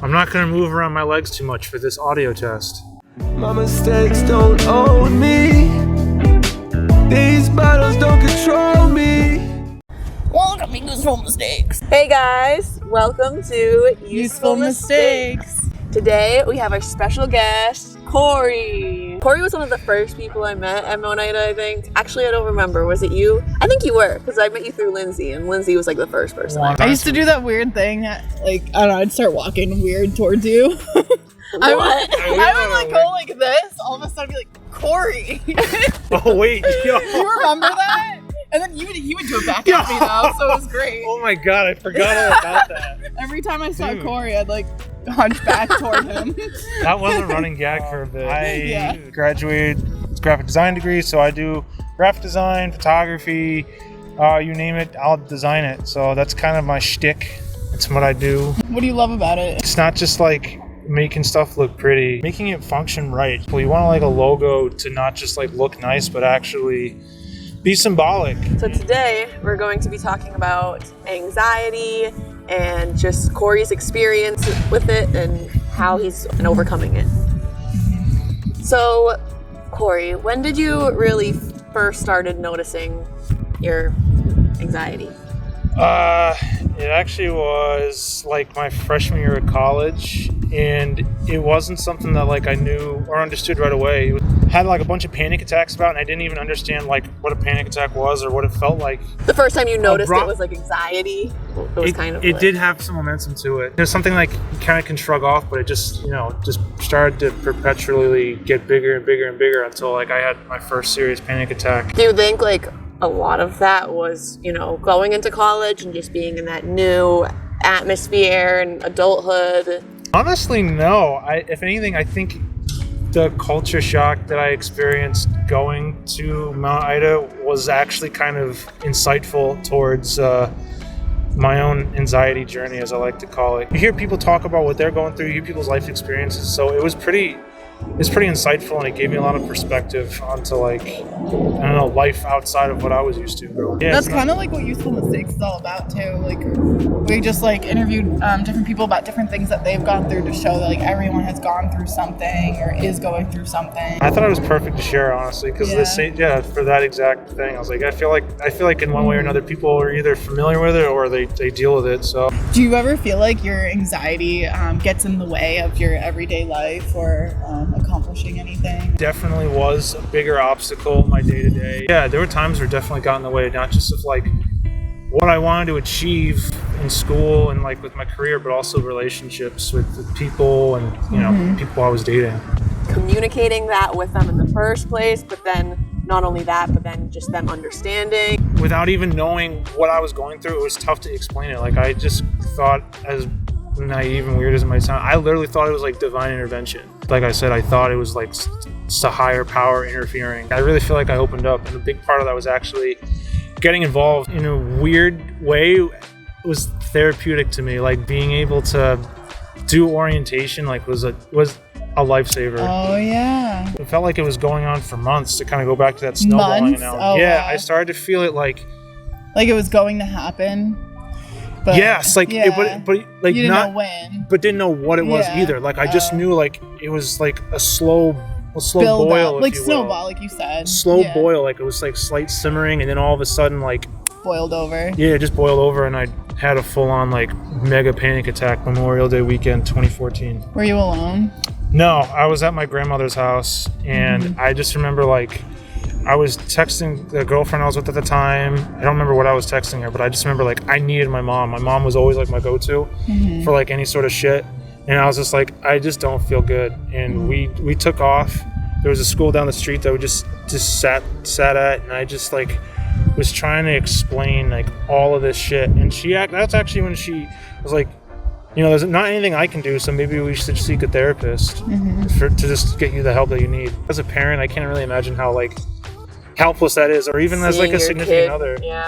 I'm not going to move around my legs too much for this audio test. My mistakes don't own me. These battles don't control me. Welcome to Useful Mistakes. Hey guys, welcome to Useful Mistakes. Today we have our special guest, Corey. Corey was one of the first people I met at Monida, I think. Actually, I don't remember. Was it you? I think you were, because I met you through Lindsay, and Lindsay was like the first person. I used to do that weird thing, like, I don't know, I'd start walking weird towards you. I would like go like this, all of a sudden be like, Corey. Oh, wait. Yo. You remember that? And then he would do it back at me though, so it was great. Oh my god, I forgot all about that. Every time I saw Corey, I'd like hunch back toward him. That was a running gag for a bit. I graduated graphic design degree, so I do graphic design, photography, you name it, I'll design it. So that's kind of my shtick. It's what I do. What do you love about it? It's not just like making stuff look pretty, making it function right. Well, you want like a logo to not just like look nice, but actually be symbolic. So today we're going to be talking about anxiety and just Corey's experience with it and how he's been overcoming it. So Corey, when did you really first started noticing your anxiety? It actually was like my freshman year of college, and it wasn't something that like I knew or understood right away. It had like a bunch of panic attacks about, and I didn't even understand like what a panic attack was or what it felt like. The first time you noticed it was like anxiety? It was it did have some momentum to it. It was something like you kind of can shrug off, but it just, just started to perpetually get bigger and bigger and bigger until like I had my first serious panic attack. Do you think like a lot of that was, going into college and just being in that new atmosphere and adulthood? Honestly, no. If anything, I think the culture shock that I experienced going to Mount Ida was actually kind of insightful towards my own anxiety journey, as I like to call it. You hear people talk about what they're going through, you hear people's life experiences, so it was pretty insightful, and it gave me a lot of perspective onto life outside of what I was used to. Yeah, that's kind of like what Useful Mistakes is all about too. Like we just interviewed different people about different things that they've gone through to show that everyone has gone through something or is going through something. I thought it was perfect to share, honestly, because for that exact thing, I was like, I feel like in one way or another, people are either familiar with it or they deal with it. So, do you ever feel like your anxiety gets in the way of your everyday life or accomplishing anything? Definitely was a bigger obstacle in my day-to-day. Yeah, there were times where it definitely got in the way, not just of what I wanted to achieve in school and with my career, but also relationships with people and people I was dating. Communicating that with them in the first place, but then not only that, but then just them understanding. Without even knowing what I was going through, it was tough to explain it. I just thought, as naive and weird as it might sound, I literally thought it was divine intervention. Like I said, I thought it was a higher power interfering. I really feel like I opened up, and a big part of that was actually getting involved in a weird way. It was therapeutic to me. Being able to do orientation was a lifesaver. Oh yeah. It felt like it was going on for months, to kind of go back to that snowballing analogy. Oh, yeah, wow. I started to feel it like it was going to happen. But, yes, you didn't know when, but didn't know what it was either. I just knew it was a slow boil, up, snowball, like you said. Slow boil, it was slight simmering, and then all of a sudden boiled over. Yeah, it just boiled over, and I had a full-on mega panic attack Memorial Day weekend 2014. Were you alone? No, I was at my grandmother's house, and I just remember I was texting the girlfriend I was with at the time. I don't remember what I was texting her, but I just remember I needed my mom. My mom was always my go-to for any sort of shit. And I was just I just don't feel good. And we took off. There was a school down the street that we just sat at, and I just was trying to explain all of this shit. And that's actually when she was there's not anything I can do, so maybe we should seek a therapist to just get you the help that you need. As a parent, I can't really imagine how helpless that is, or even as a significant other. Yeah.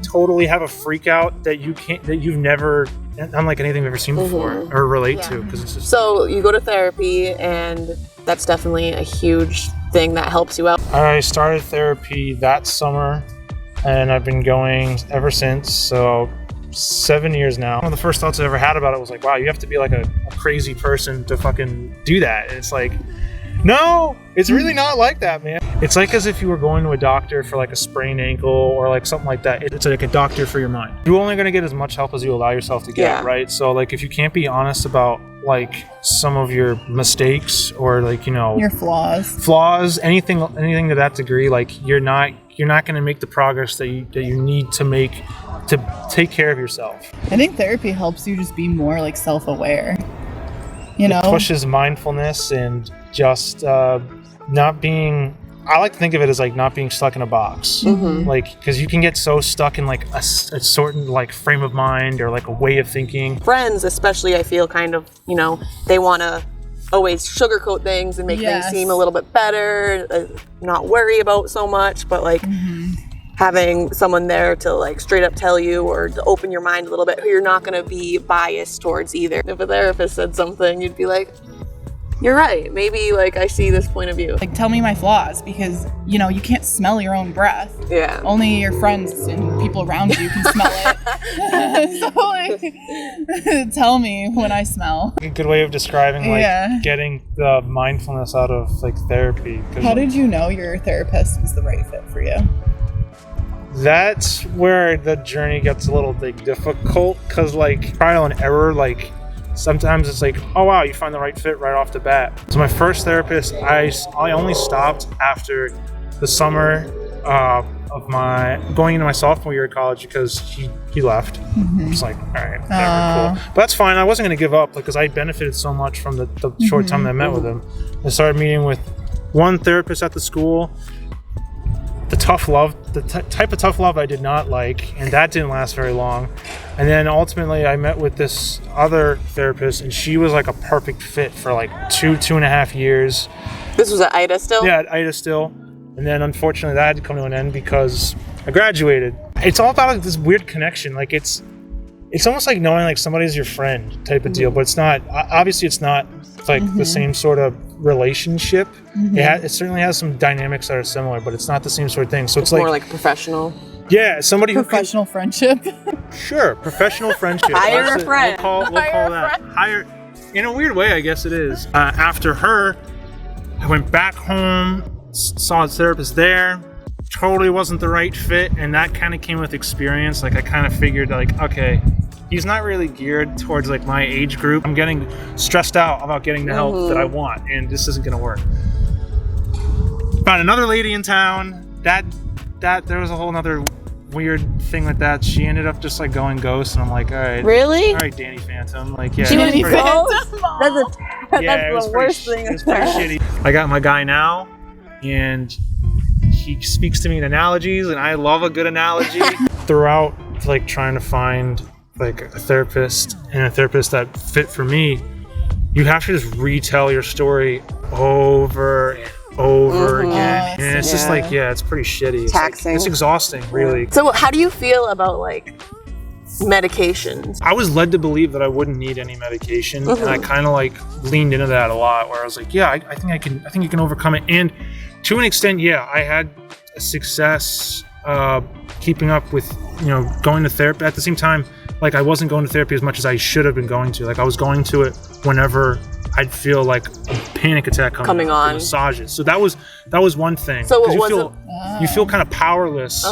Totally have a freak out that you've never, unlike anything you've ever seen before or relate to, because it's just. So you go to therapy, and that's definitely a huge thing that helps you out. I started therapy that summer, and I've been going ever since. So 7 years now. One of the first thoughts I ever had about it was like, wow, you have to be like a crazy person to fucking do that. And it's like, no, it's really not like that, man. It's like as if you were going to a doctor for like a sprained ankle or like something like that. It's like a doctor for your mind. You're only going to get as much help as you allow yourself to get, right? So like if you can't be honest about like some of your mistakes or like, you know, your flaws, anything to that degree, like you're not going to make the progress that you need to make to take care of yourself. I think therapy helps you just be more like self-aware. You know, it pushes mindfulness and just not being. I like to think of it as like not being stuck in a box, like because you can get so stuck in like a certain like frame of mind or like a way of thinking. Friends, especially, I feel kind of, you know, they want to always sugarcoat things and make things seem a little bit better, not worry about so much, but like having someone there to like straight up tell you or to open your mind a little bit who you're not going to be biased towards either. If a therapist said something, you'd be like, you're right, maybe like I see this point of view. Like tell me my flaws, because you know you can't smell your own breath. Yeah. Only your friends and people around you can smell it. So like tell me when I smell. A good way of describing like getting the mindfulness out of like therapy. How did you know your therapist was the right fit for you? That's where the journey gets a little like difficult, because like trial and error, like sometimes it's like, oh wow, you find the right fit right off the bat. So my first therapist, I only stopped after the summer of my going into my sophomore year of college because he left. It's like, all right, whatever, cool. But that's fine. I wasn't going to give up because I benefited so much from the short time that I met with him. I started meeting with one therapist at the school. The tough love, type of tough love I did not like, and that didn't last very long. And then ultimately I met with this other therapist, and she was like a perfect fit for like two and a half years. This was at Ida still? Yeah, at Ida still. And then unfortunately that had to come to an end because I graduated. It's all about like this weird connection. Like it's almost like knowing like somebody's your friend type of deal, but it's not, obviously it's not like the same sort of relationship. It certainly has some dynamics that are similar, but it's not the same sort of thing. So it's like more like professional. Yeah, somebody professional friendship. Sure, professional friendship. Hire a friend. We'll call that. Hire, in a weird way, I guess it is. After her, I went back home, saw a therapist there. Totally wasn't the right fit, and that kind of came with experience. Like I kind of figured like, okay, he's not really geared towards like my age group. I'm getting stressed out about getting the help that I want, and this isn't gonna work. Found another lady in town. That there was a whole other weird thing with that. She ended up just like going ghost, and I'm like, all right, really? All right, Danny Phantom. Like, yeah, Danny Phantom. That's the worst thing. It was pretty shitty. I got my guy now, and he speaks to me in analogies, and I love a good analogy. Throughout like trying to find like a therapist and a therapist that fit for me, you have to just retell your story over and over again, and it's just like, it's pretty shitty. It's taxing. Like, it's exhausting, really. So how do you feel about like medications? I was led to believe that I wouldn't need any medication, and I kind of like leaned into that a lot, where I was like, I think you can overcome it. And to an extent, I had a success keeping up with, going to therapy. At the same time, like I wasn't going to therapy as much as I should have been going to. Like I was going to it whenever I'd feel like a panic attack coming on. Massages. So that was one thing. So you feel kind of powerless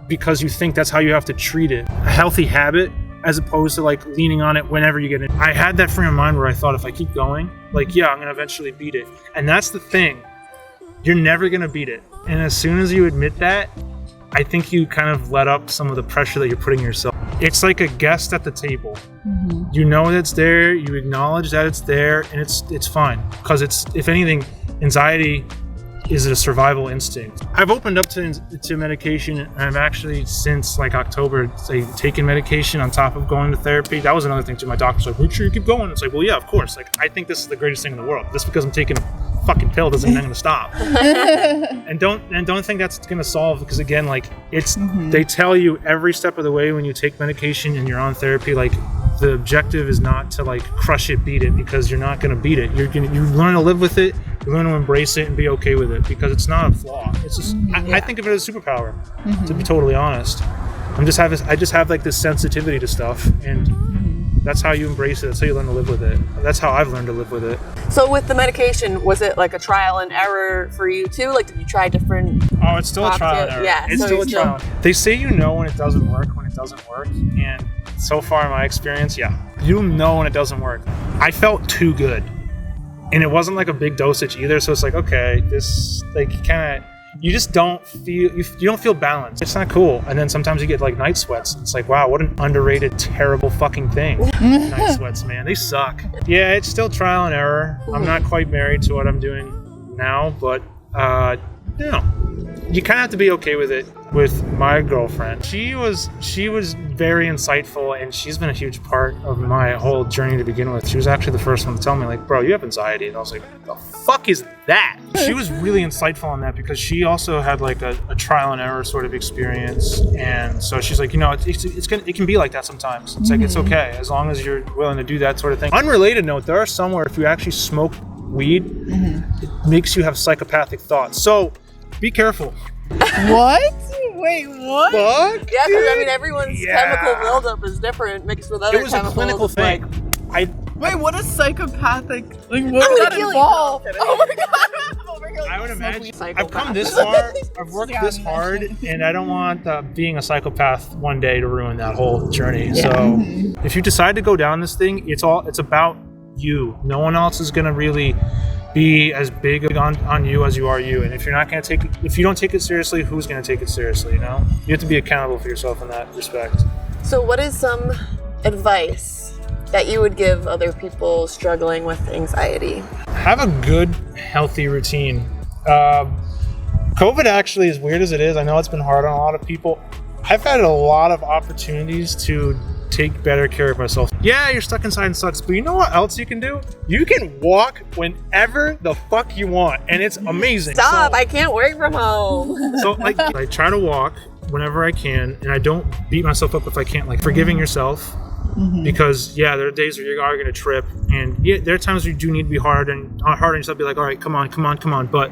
because you think that's how you have to treat it. A healthy habit, as opposed to like leaning on it whenever you get in. I had that frame of mind where I thought if I keep going, like I'm gonna eventually beat it. And that's the thing. You're never gonna beat it. And as soon as you admit that, I think you kind of let up some of the pressure that you're putting yourself. It's like a guest at the table. You know that it's there, you acknowledge that it's there, and it's fine. Because it's, if anything, anxiety is a survival instinct. I've opened up to medication, and I've actually since like October taken medication on top of going to therapy. That was another thing too. My doctor's like, make sure you keep going. It's like, well, yeah, of course. Like I think this is the greatest thing in the world. Just because I'm taking a fucking pill doesn't mean I'm gonna stop. and don't think that's gonna solve, because again, like it's they tell you every step of the way when you take medication and you're on therapy, like the objective is not to like crush it, beat it, because you're not gonna beat it. You learn to live with it, you learn to embrace it and be okay with it, because it's not a flaw. It's just I think of it as a superpower, to be totally honest. I just have like this sensitivity to stuff, and that's how you embrace it. That's how you learn to live with it. That's how I've learned to live with it. So with the medication, was it like a trial and error for you too? Like, did you try different? Oh, it's still a trial and error. Yeah, it's so still a you still- trial. They say you know when it doesn't work, and so far in my experience, yeah, you'll know when it doesn't work. I felt too good, and it wasn't like a big dosage either. So it's like, okay, this like kind of. You just don't feel you don't feel balanced. It's not cool. And then sometimes you get like night sweats. It's like, wow, what an underrated, terrible fucking thing. Night sweats, man, they suck. Yeah, it's still trial and error. I'm not quite married to what I'm doing now, but you know, you kind of have to be okay with it. With my girlfriend, she was very insightful, and she's been a huge part of my whole journey to begin with. She was actually the first one to tell me, like, bro, you have anxiety. And I was like, the fuck is that? She was really insightful on that because she also had like a trial and error sort of experience, and so she's like, you know, it can be like that sometimes. It's like, it's okay as long as you're willing to do that sort of thing. Unrelated note, there are some where if you actually smoke weed, it makes you have psychopathic thoughts. So be careful. What? Wait, what? Fuck? Yeah, because I mean, everyone's chemical buildup is different mixed with other It was a chemicals. clinical thing. Wait, what is psychopathic? Like, what I'm would gonna that kill you. involve? No, I'm Oh my god! I'm over here, like, I would smoking. imagine. I've come this far. I've worked this hard, and I don't want being a psychopath one day to ruin that whole journey. Yeah. So, if you decide to go down this thing, it's about you. No one else is gonna really be as big on you as you are you. And if you're not gonna if you don't take it seriously, who's gonna take it seriously? You know, you have to be accountable for yourself in that respect. So what is some advice that you would give other people struggling with anxiety? Have a good, healthy routine. COVID actually, as weird as it is, I know it's been hard on a lot of people. I've had a lot of opportunities to take better care of myself. Yeah, you're stuck inside and sucks, but you know what else you can do? You can walk whenever the fuck you want, and it's amazing. Stop! I can't work from home. So like, I try to walk whenever I can, and I don't beat myself up if I can't. Like, forgiving yourself. Because yeah, there are days where you are going to trip, and yeah, there are times where you do need to be hard on yourself. Be like, all right, come on. But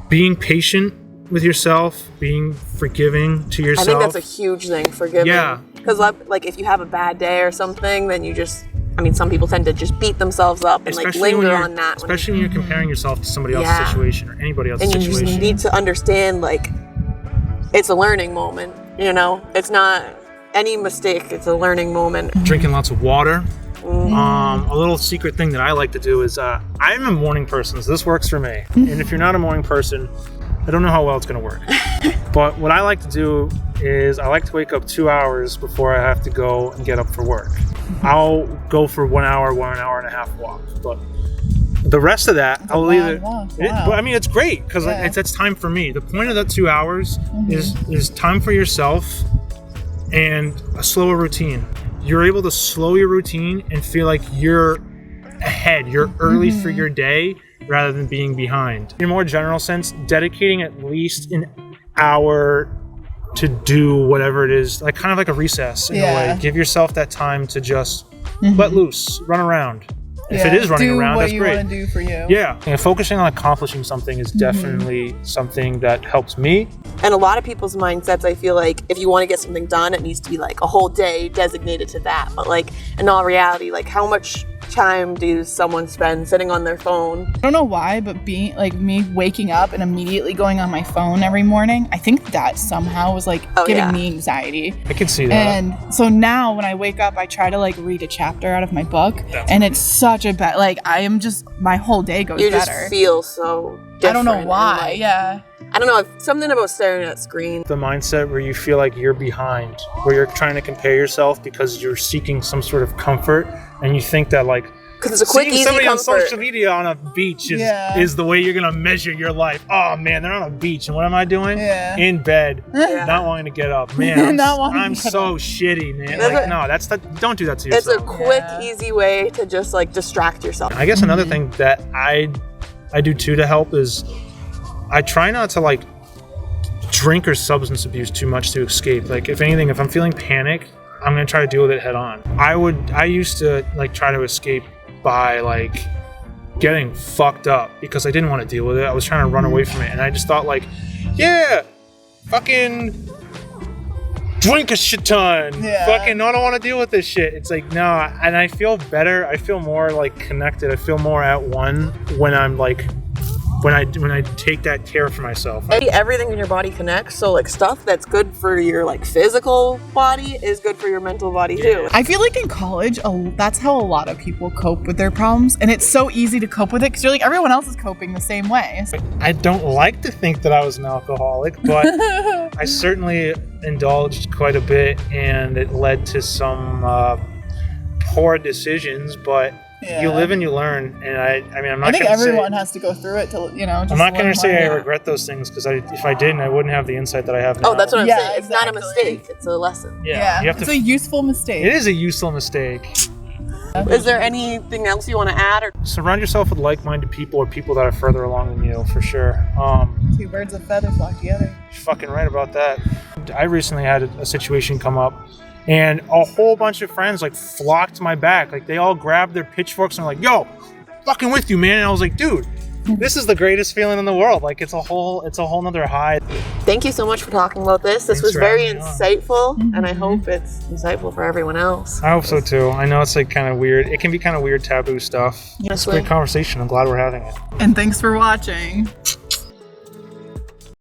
being patient with yourself, being forgiving to yourself. I think that's a huge thing, forgiving. Yeah. Because like if you have a bad day or something, then you just, I mean, some people tend to just beat themselves up and like linger on that. Especially when you're comparing yourself to somebody else's situation or anybody else's situation. And you situation. just need to understand, like, it's a learning moment. You know, it's not any mistake. It's a learning moment. Drinking lots of water. A little secret thing that I like to do is I'm a morning person, so this works for me. And if you're not a morning person, I don't know how well it's going to work. But what I like to do is I like to wake up 2 hours before I have to go and get up for work. I'll go for 1 hour and a half walk. But the rest of that, I'll leave it. But I mean, it's great because it's time for me. The point of that 2 hours is time for yourself and a slower routine. You're able to slow your routine and feel like you're ahead. You're early for your day rather than being behind. In a more general sense, dedicating at least an hour to do whatever it is, like kind of like a recess in a way. Give yourself that time to just let loose, run around. If it is running around, that's great. Do what you want to do for you. Yeah, and focusing on accomplishing something is definitely something that helps me. And a lot of people's mindsets, I feel like if you want to get something done, it needs to be like a whole day designated to that. But like in all reality, like how much time do someone spend sitting on their phone? I don't know why, but being like me waking up and immediately going on my phone every morning, I think that somehow was like giving me anxiety. I can see that. And so now when I wake up, I try to like read a chapter out of my book, and it's such a bad, like I am just, my whole day goes You better. just feel so different. I don't know why, I don't know, something about staring at screen. The mindset where you feel like you're behind, where you're trying to compare yourself because you're seeking some sort of comfort, and you think that like because it's a quick, seeing easy somebody comfort. on social media on a beach is the way you're gonna measure your life. Oh man, they're on a beach, and what am I doing? In bed, not wanting to get up. Man, I'm so shitty, man. Like, no, don't do that to yourself. It's a quick, easy way to just like distract yourself. I guess another thing that I do too to help is I try not to like drink or substance abuse too much to escape. Like if anything, if I'm feeling panic, I'm gonna try to deal with it head on. I used to like try to escape by like getting fucked up because I didn't want to deal with it. I was trying to run away from it, and I just thought like, yeah, fucking drink a shit ton. Yeah. Fucking, no, I don't want to deal with this shit. It's like, no, and I feel better. I feel more like connected. I feel more at one when I'm like, when I take that care for myself. Everything in your body connects, so like stuff that's good for your like physical body is good for your mental body too. I feel like in college, that's how a lot of people cope with their problems, and it's so easy to cope with it because you're like, everyone else is coping the same way. I don't like to think that I was an alcoholic, but I certainly indulged quite a bit, and it led to some poor decisions, but Yeah. you live and you learn, and I mean, I'm not I think gonna everyone say, has to go through it to, you know. Just I'm not going learn to say I more. regret those things, because if I didn't, I wouldn't have the insight that I have now. Oh, that's what I'm Yeah, saying. It's not a exactly. mistake, it's a lesson. Yeah, you have it's to. a useful mistake. It is a useful mistake. Is there anything else you want to add? Or Surround yourself with like-minded people, or people that are further along than you, for sure. Two birds of a feather flock together. You're fucking right about that. I recently had a situation come up, and a whole bunch of friends like flocked to my back. Like, they all grabbed their pitchforks and were like, "Yo, fucking with you, man!" And I was like, "Dude, this is the greatest feeling in the world. Like, it's a whole nother high." thank you so much for talking about this. This Thanks was for very having me on. insightful, and I hope it's insightful for everyone else. I hope so too. I know it's like kind of weird. It can be kind of weird, taboo stuff. It's a Honestly. great conversation. I'm glad we're having it. And thanks for watching.